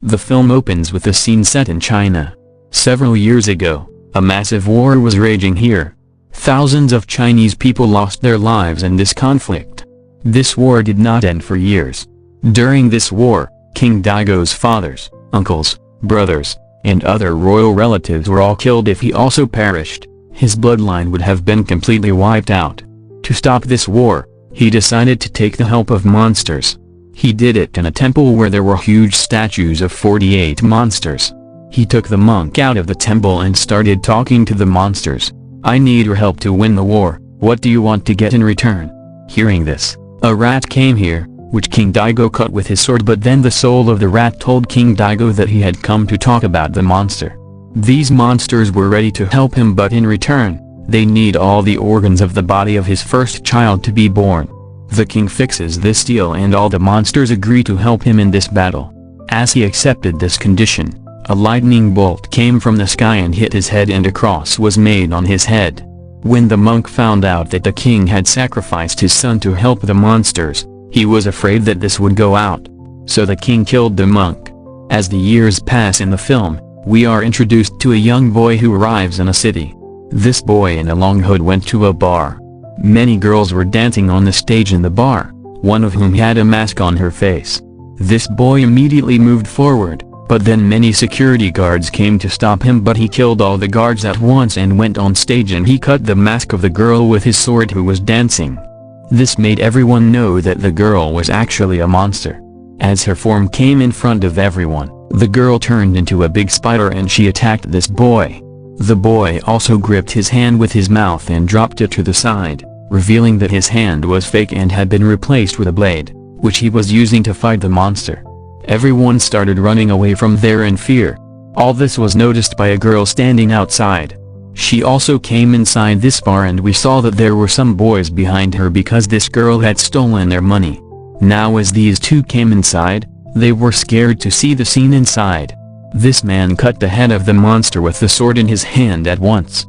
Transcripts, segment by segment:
The film opens with a scene set in China. Several years ago, a massive war was raging here. Thousands of Chinese people lost their lives in this conflict. This war did not end for years. During this war, King Daigo's fathers, uncles, brothers, and other royal relatives were all killed. If he also perished, his bloodline would have been completely wiped out. To stop this war, he decided to take the help of monsters. He did it in a temple where there were huge statues of 48 monsters. He took the monk out of the temple and started talking to the monsters. "I need your help to win the war, what do you want to get in return?" Hearing this, a rat came here, which King Daigo cut with his sword, but then the soul of the rat told King Daigo that he had come to talk about the monster. These monsters were ready to help him, but in return, they need all the organs of the body of his first child to be born. The king fixes this deal and all the monsters agree to help him in this battle. As he accepted this condition, a lightning bolt came from the sky and hit his head and a cross was made on his head. When the monk found out that the king had sacrificed his son to help the monsters, he was afraid that this would go out. So the king killed the monk. As the years pass in the film, we are introduced to a young boy who arrives in a city. This boy in a long hood went to a bar. Many girls were dancing on the stage in the bar, one of whom had a mask on her face. This boy immediately moved forward, but then many security guards came to stop him, but he killed all the guards at once and went on stage and he cut the mask of the girl with his sword who was dancing. This made everyone know that the girl was actually a monster. As her form came in front of everyone, the girl turned into a big spider and she attacked this boy. The boy also gripped his hand with his mouth and dropped it to the side, revealing that his hand was fake and had been replaced with a blade, which he was using to fight the monster. Everyone started running away from there in fear. All this was noticed by a girl standing outside. She also came inside this bar and we saw that there were some boys behind her because this girl had stolen their money. Now as these two came inside, they were scared to see the scene inside. This man cut the head of the monster with the sword in his hand at once.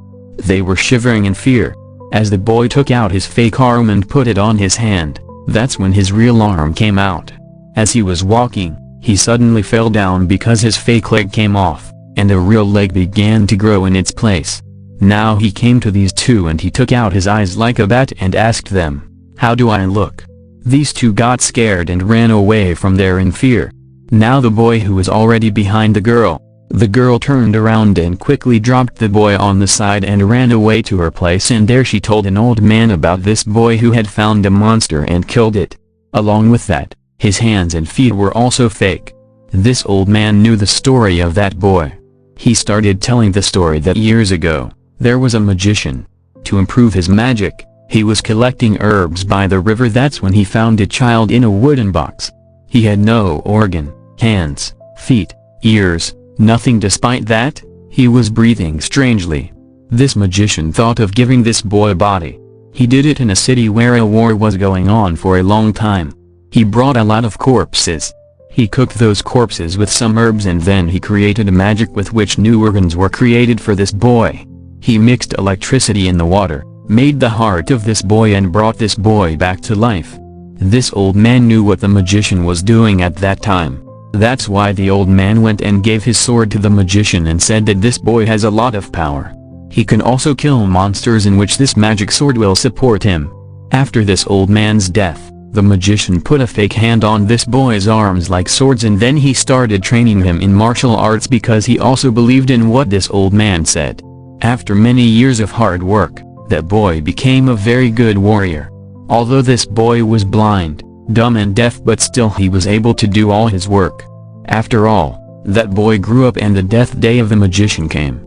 They were shivering in fear. As the boy took out his fake arm and put it on his hand, that's when his real arm came out. As he was walking, he suddenly fell down because his fake leg came off, and a real leg began to grow in its place. Now he came to these two and he took out his eyes like a bat and asked them, "How do I look?" These two got scared and ran away from there in fear. Now the boy who was already behind the girl turned around and quickly dropped the boy on the side and ran away to her place, and there she told an old man about this boy who had found a monster and killed it. Along with that, his hands and feet were also fake. This old man knew the story of that boy. He started telling the story that years ago, there was a magician. To improve his magic, he was collecting herbs by the river. That's when he found a child in a wooden box. He had no organ, hands, feet, ears, nothing. Despite that, he was breathing strangely. This magician thought of giving this boy a body. He did it in a city where a war was going on for a long time. He brought a lot of corpses. He cooked those corpses with some herbs and then he created a magic with which new organs were created for this boy. He mixed electricity in the water, made the heart of this boy and brought this boy back to life. This old man knew what the magician was doing at that time. That's why the old man went and gave his sword to the magician and said that this boy has a lot of power. He can also kill monsters, in which this magic sword will support him. After this old man's death, the magician put a fake hand on this boy's arms like swords, and then he started training him in martial arts because he also believed in what this old man said. After many years of hard work, that boy became a very good warrior. Although this boy was blind, dumb and deaf, but still he was able to do all his work. After all, that boy grew up and the death day of the magician came.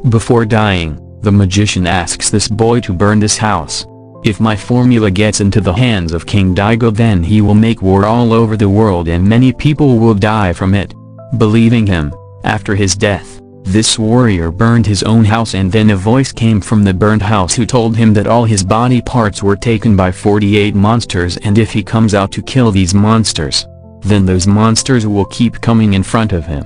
Before dying, the magician asks this boy to burn this house. If my formula gets into the hands of King Daigo, then he will make war all over the world and many people will die from it. Believing him, after his death, this warrior burned his own house, and then a voice came from the burned house who told him that all his body parts were taken by 48 monsters, and if he comes out to kill these monsters, then those monsters will keep coming in front of him.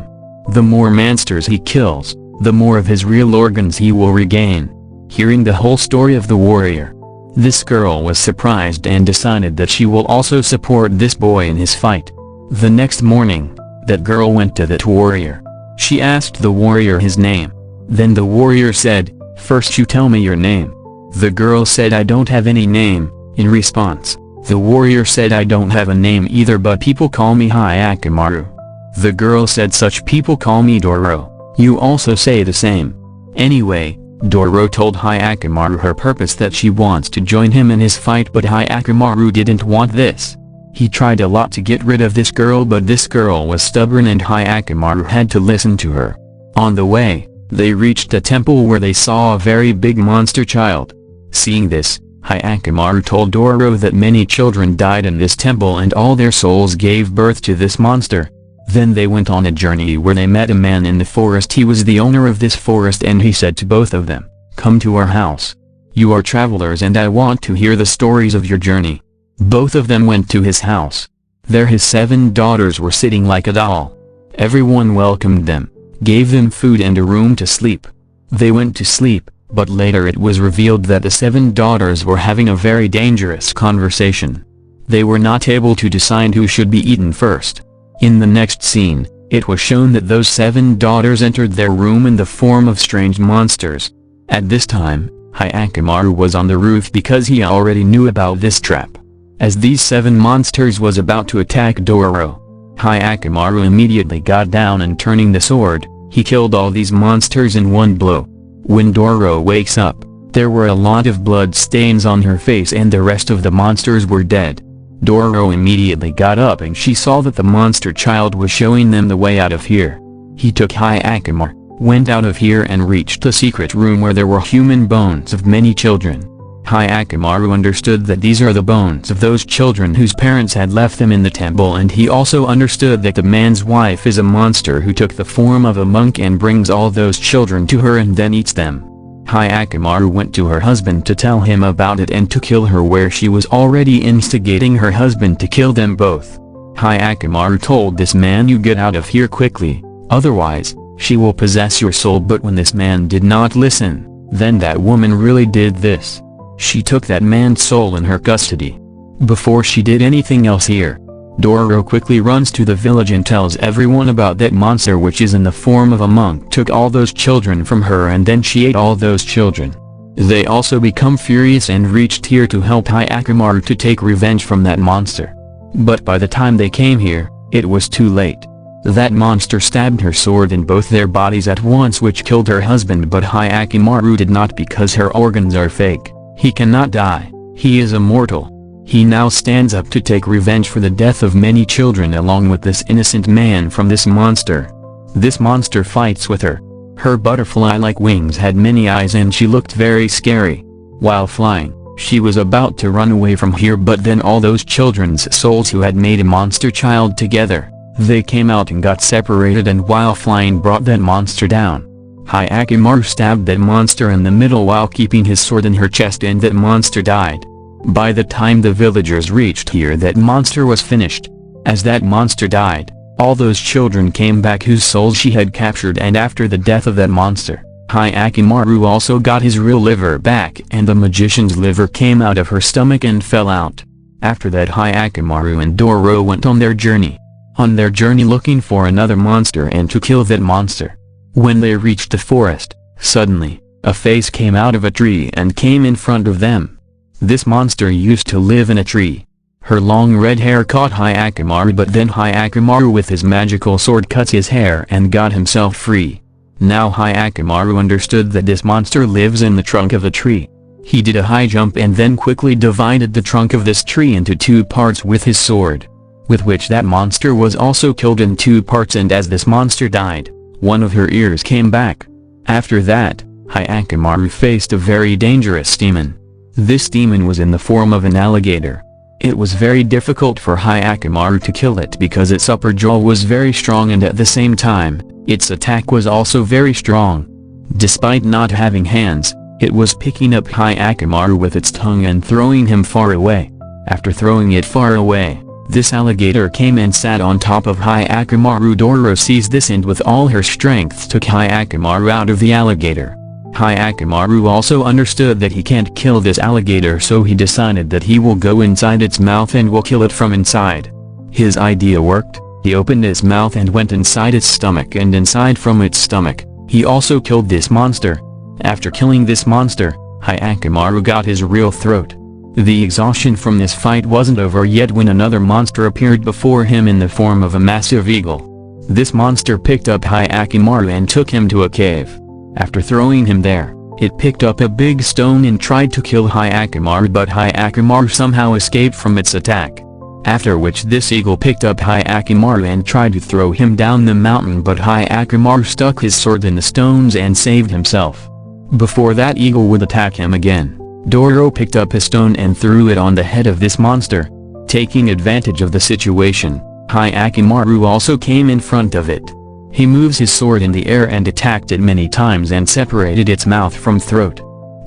The more monsters he kills, the more of his real organs he will regain. Hearing the whole story of the warrior, this girl was surprised and decided that she will also support this boy in his fight. The next morning, That girl went to that warrior. She asked the warrior his name. Then the warrior said, "First you tell me your name." The girl said, "I don't have any name." In response, the warrior said, "I don't have a name either, but people call me Hyakkimaru." The girl said, "Such people call me Dororo. You also say the same." Anyway, Dororo told Hyakkimaru her purpose, that she wants to join him in his fight, but Hyakkimaru didn't want this. He tried a lot to get rid of this girl, but this girl was stubborn and Hyakkimaru had to listen to her. On the way, they reached a temple where they saw a very big monster child. Seeing this, Hyakkimaru told Dororo that many children died in this temple and all their souls gave birth to this monster. Then they went on a journey where they met a man in the forest. He was the owner of this forest and he said to both of them, "Come to our house. You are travelers and I want to hear the stories of your journey." Both of them went to his house. There his 7 daughters were sitting like a doll. Everyone welcomed them, gave them food and a room to sleep. They went to sleep, but later it was revealed that the 7 daughters were having a very dangerous conversation. They were not able to decide who should be eaten first. In the next scene, it was shown that those 7 daughters entered their room in the form of strange monsters. At this time, Hyakkimaru was on the roof because he already knew about this trap. As these 7 monsters was about to attack Dororo, Hyakkimaru immediately got down and turning the sword, he killed all these monsters in one blow. When Dororo wakes up, there were a lot of blood stains on her face and the rest of the monsters were dead. Dororo immediately got up and she saw that the monster child was showing them the way out of here. He took Hyakkimaru, went out of here and reached a secret room where there were human bones of many children. Hyakkimaru understood that these are the bones of those children whose parents had left them in the temple, and he also understood that the man's wife is a monster who took the form of a monk and brings all those children to her and then eats them. Hyakkimaru went to her husband to tell him about it and to kill her, where she was already instigating her husband to kill them both. Hyakkimaru told this man, "You get out of here quickly, otherwise, she will possess your soul." But when this man did not listen, then that woman really did this. She took that man's soul in her custody. Before she did anything else here, Dororo quickly runs to the village and tells everyone about that monster which is in the form of a monk took all those children from her and then she ate all those children. They also become furious and reached here to help Hyakkimaru to take revenge from that monster. But by the time they came here, it was too late. That monster stabbed her sword in both their bodies at once, which killed her husband, but Hyakkimaru did not, because her organs are fake. He cannot die, he is immortal. He now stands up to take revenge for the death of many children along with this innocent man from this monster. This monster fights with her. Her butterfly-like wings had many eyes and she looked very scary. While flying, she was about to run away from here, but then all those children's souls who had made a monster child together, they came out and got separated, and while flying brought that monster down. Hyakkimaru stabbed that monster in the middle while keeping his sword in her chest, and that monster died. By the time the villagers reached here, that monster was finished. As that monster died, all those children came back whose souls she had captured, and after the death of that monster, Hyakkimaru also got his real liver back, and the magician's liver came out of her stomach and fell out. After that, Hyakkimaru and Dororo went on their journey. On their journey looking for another monster and to kill that monster. When they reached the forest, suddenly, a face came out of a tree and came in front of them. This monster used to live in a tree. Her long red hair caught Hyakkimaru, but then Hyakkimaru with his magical sword cut his hair and got himself free. Now Hyakkimaru understood that this monster lives in the trunk of the tree. He did a high jump and then quickly divided the trunk of this tree into 2 parts with his sword, with which that monster was also killed in 2 parts, and as this monster died, one of her ears came back. After that, Hyakkimaru faced a very dangerous demon. This demon was in the form of an alligator. It was very difficult for Hyakkimaru to kill it because its upper jaw was very strong, and at the same time, its attack was also very strong. Despite not having hands, it was picking up Hyakkimaru with its tongue and throwing him far away. After throwing it far away, this alligator came and sat on top of Hyakkimaru. Dororo sees this and with all her strength took Hyakkimaru out of the alligator. Hyakkimaru also understood that he can't kill this alligator, so he decided that he will go inside its mouth and will kill it from inside. His idea worked. He opened its mouth and went inside its stomach, and inside from its stomach, he also killed this monster. After killing this monster, Hyakkimaru got his real throat. The exhaustion from this fight wasn't over yet when another monster appeared before him in the form of a massive eagle. This monster picked up Hyakkimaru and took him to a cave. After throwing him there, it picked up a big stone and tried to kill Hyakkimaru, but Hyakkimaru somehow escaped from its attack. After which this eagle picked up Hyakkimaru and tried to throw him down the mountain, but Hyakkimaru stuck his sword in the stones and saved himself. Before that eagle would attack him again, Dororo picked up a stone and threw it on the head of this monster. Taking advantage of the situation, Hyakkimaru also came in front of it. He moves his sword in the air and attacked it many times and separated its mouth from throat.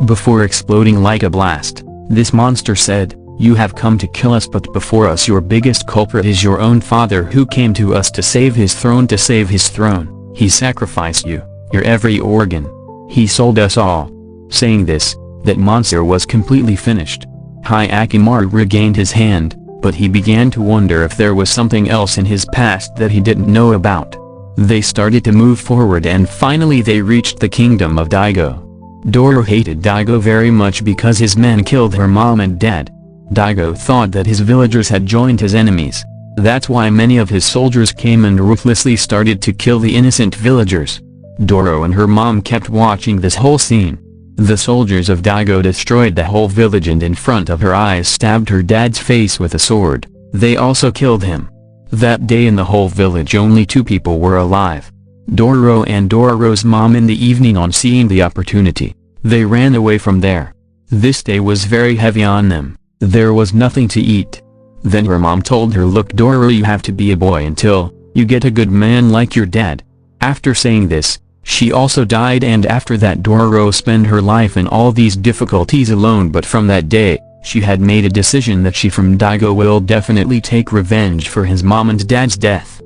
Before exploding like a blast, this monster said, "You have come to kill us, but before us your biggest culprit is your own father, who came to us to save his throne. To save his throne, he sacrificed you, your every organ. He sold us all." Saying this, that monster was completely finished. Hyakkimaru regained his hand, but he began to wonder if there was something else in his past that he didn't know about. They started to move forward and finally they reached the kingdom of Daigo. Dororo hated Daigo very much because his men killed her mom and dad. Daigo thought that his villagers had joined his enemies. That's why many of his soldiers came and ruthlessly started to kill the innocent villagers. Dororo and her mom kept watching this whole scene. The soldiers of Daigo destroyed the whole village and in front of her eyes stabbed her dad's face with a sword. They also killed him. That day in the whole village only 2 people were alive. Dororo and Dororo's mom. In the evening, on seeing the opportunity, they ran away from there. This day was very heavy on them. There was nothing to eat. Then her mom told her, "Look Dororo, you have to be a boy until you get a good man like your dad." After saying this, she also died, and after that Dororo spent her life in all these difficulties alone. But from that day, she had made a decision that she from Daigo will definitely take revenge for his mom and dad's death.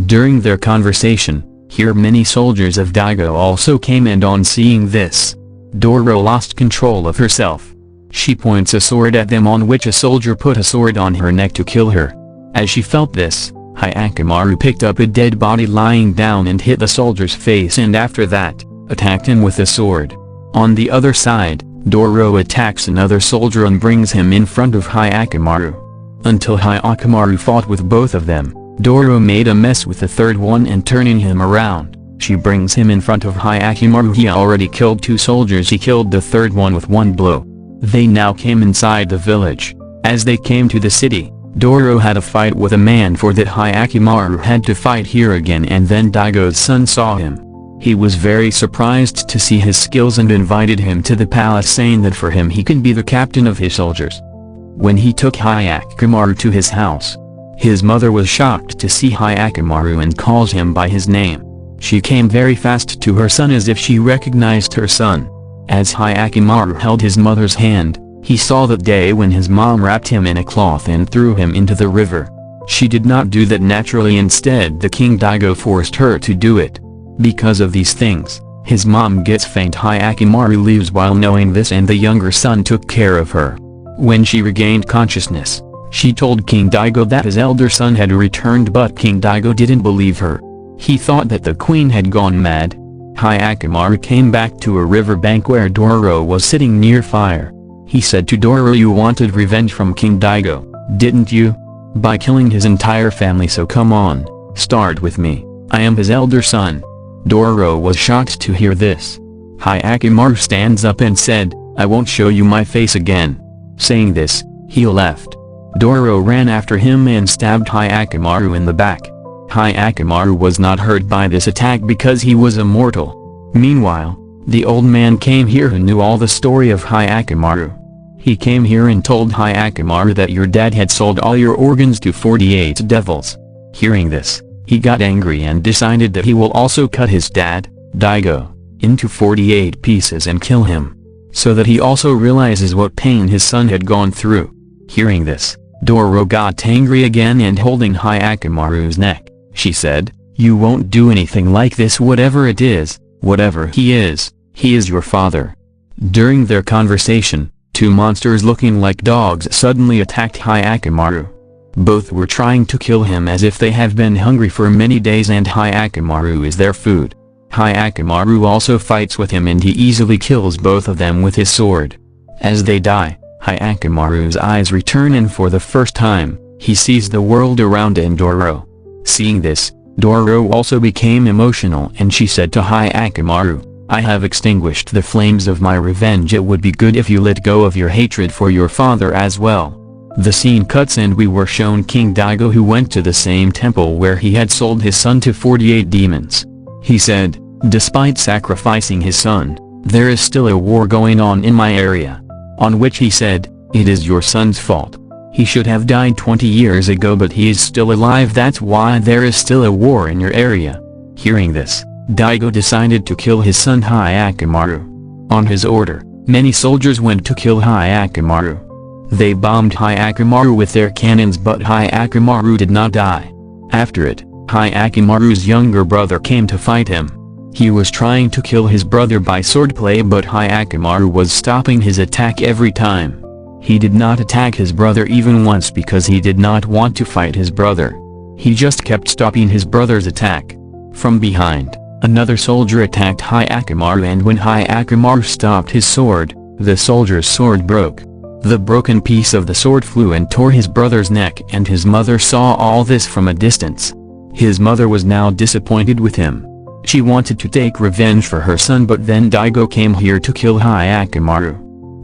During their conversation, here many soldiers of Daigo also came, and on seeing this, Dororo lost control of herself. She points a sword at them, on which a soldier put a sword on her neck to kill her. As she felt this, Hyakkimaru picked up a dead body lying down and hit the soldier's face, and after that, attacked him with a sword. On the other side, Dororo attacks another soldier and brings him in front of Hyakkimaru. Until Hyakkimaru fought with both of them, Dororo made a mess with the third one, and turning him around, she brings him in front of Hyakkimaru. He already killed 2 soldiers, he killed the third one with 1 blow. They now came inside the village. As they came to the city, Dororo had a fight with a man, for that Hyakkimaru had to fight here again, and then Daigo's son saw him. He was very surprised to see his skills and invited him to the palace, saying that for him he can be the captain of his soldiers. When he took Hyakkimaru to his house, his mother was shocked to see Hyakkimaru and calls him by his name. She came very fast to her son as if she recognized her son. As Hyakkimaru held his mother's hand, he saw that day when his mom wrapped him in a cloth and threw him into the river. She did not do that naturally, instead the King Daigo forced her to do it. Because of these things, his mom gets faint. Hyakkimaru leaves while knowing this, and the younger son took care of her. When she regained consciousness, she told King Daigo that his elder son had returned, but King Daigo didn't believe her. He thought that the queen had gone mad. Hyakkimaru came back to a river bank where Dororo was sitting near fire. He said to Dororo, "You wanted revenge from King Daigo, didn't you? By killing his entire family, so come on, start with me. I am his elder son." Dororo was shocked to hear this. Hyakkimaru stands up and said, "I won't show you my face again." Saying this, he left. Dororo ran after him and stabbed Hyakkimaru in the back. Hyakkimaru was not hurt by this attack because he was immortal. Meanwhile, the old man came here who knew all the story of Hyakkimaru. He came here and told Hyakkimaru that your dad had sold all your organs to 48 devils. Hearing this, he got angry and decided that he will also cut his dad, Daigo, into 48 pieces and kill him, so that he also realizes what pain his son had gone through. Hearing this, Dororo got angry again, and holding Hyakkimaru's neck, she said, "You won't do anything like this. Whatever it is, whatever he is your father." During their conversation, 2 monsters looking like dogs suddenly attacked Hyakkimaru. Both were trying to kill him as if they have been hungry for many days and Hyakkimaru is their food. Hyakkimaru also fights with him and he easily kills both of them with his sword. As they die, Hyakkimaru's eyes return and for the first time, he sees the world around in Dororo. Seeing this, Dororo also became emotional and she said to Hyakkimaru, "I have extinguished the flames of my revenge. It would be good if you let go of your hatred for your father as well." The scene cuts and we were shown King Daigo who went to the same temple where he had sold his son to 48 demons. He said, "Despite sacrificing his son, there is still a war going on in my area." On which he said, "It is your son's fault. He should have died 20 years ago but he is still alive, that's why there is still a war in your area." Hearing this, Daigo decided to kill his son Hyakkimaru. On his order, many soldiers went to kill Hyakkimaru. They bombed Hyakkimaru with their cannons but Hyakkimaru did not die. After it, Hyakkimaru's younger brother came to fight him. He was trying to kill his brother by swordplay but Hyakkimaru was stopping his attack every time. He did not attack his brother even once because he did not want to fight his brother. He just kept stopping his brother's attack. From behind, another soldier attacked Hyakkimaru and when Hyakkimaru stopped his sword, the soldier's sword broke. The broken piece of the sword flew and tore his brother's neck and his mother saw all this from a distance. His mother was now disappointed with him. She wanted to take revenge for her son but then Daigo came here to kill Hyakkimaru.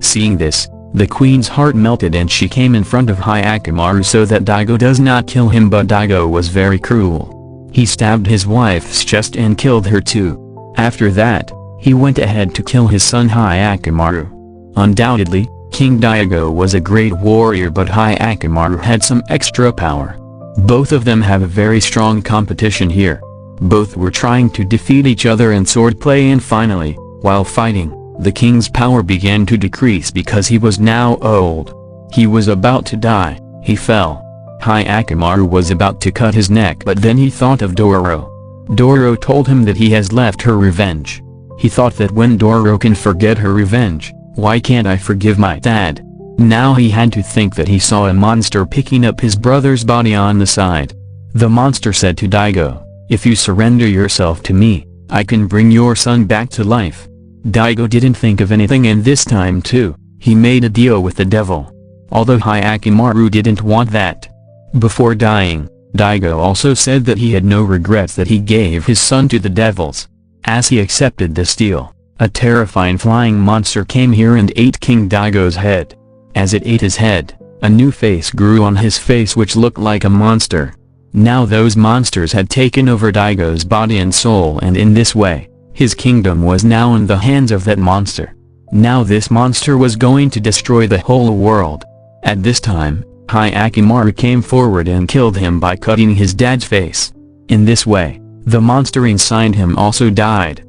Seeing this, the queen's heart melted and she came in front of Hyakkimaru so that Daigo does not kill him but Daigo was very cruel. He stabbed his wife's chest and killed her too. After that, he went ahead to kill his son Hyakkimaru. Undoubtedly, King Daigo was a great warrior but Hyakkimaru had some extra power. Both of them have a very strong competition here. Both were trying to defeat each other in swordplay and finally, while fighting, the king's power began to decrease because he was now old. He was about to die, he fell. Hyakkimaru was about to cut his neck but then he thought of Dororo. Dororo told him that he has left her revenge. He thought that when Dororo can forget her revenge, why can't I forgive my dad? Now he had to think that he saw a monster picking up his brother's body on the side. The monster said to Daigo, "If you surrender yourself to me, I can bring your son back to life." Daigo didn't think of anything and this time too, he made a deal with the devil. Although Hyakkimaru didn't want that. Before dying, Daigo also said that he had no regrets that he gave his son to the devils. As he accepted this deal, a terrifying flying monster came here and ate King Daigo's head. As it ate his head, a new face grew on his face which looked like a monster. Now those monsters had taken over Daigo's body and soul and in this way, his kingdom was now in the hands of that monster. Now this monster was going to destroy the whole world. At this time, Hyakkimaru came forward and killed him by cutting his dad's face. In this way, the monster inside him also died.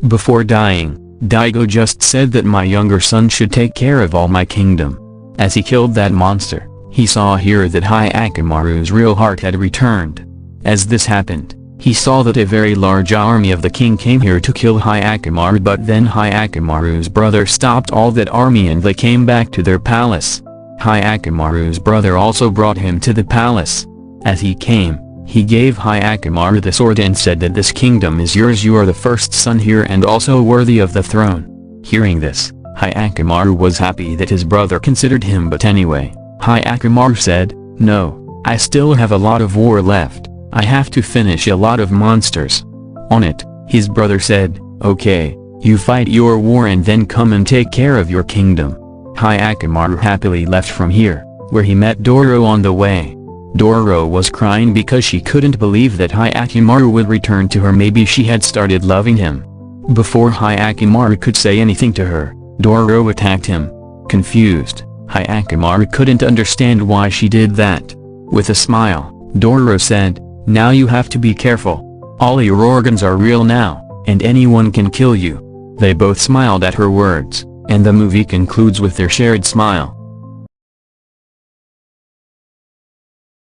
Before dying, Daigo just said that my younger son should take care of all my kingdom. As he killed that monster, he saw here that Hyakkimaru's real heart had returned. As this happened, he saw that a very large army of the king came here to kill Hyakkimaru but then Hyakkimaru's brother stopped all that army and they came back to their palace. Hyakkimaru's brother also brought him to the palace. As he came, he gave Hyakkimaru the sword and said that this kingdom is yours, you are the first son here and also worthy of the throne. Hearing this, Hyakkimaru was happy that his brother considered him but anyway, Hyakkimaru said, "No, I still have a lot of war left, I have to finish a lot of monsters." On it, his brother said, "Okay, you fight your war and then come and take care of your kingdom." Hyakkimaru happily left from here, where he met Dororo on the way. Dororo was crying because she couldn't believe that Hyakkimaru would return to her. Maybe she had started loving him. Before Hyakkimaru could say anything to her, Dororo attacked him. Confused, Hyakkimaru couldn't understand why she did that. With a smile, Dororo said, "Now you have to be careful. All your organs are real now, and anyone can kill you." They both smiled at her words, and the movie concludes with their shared smile.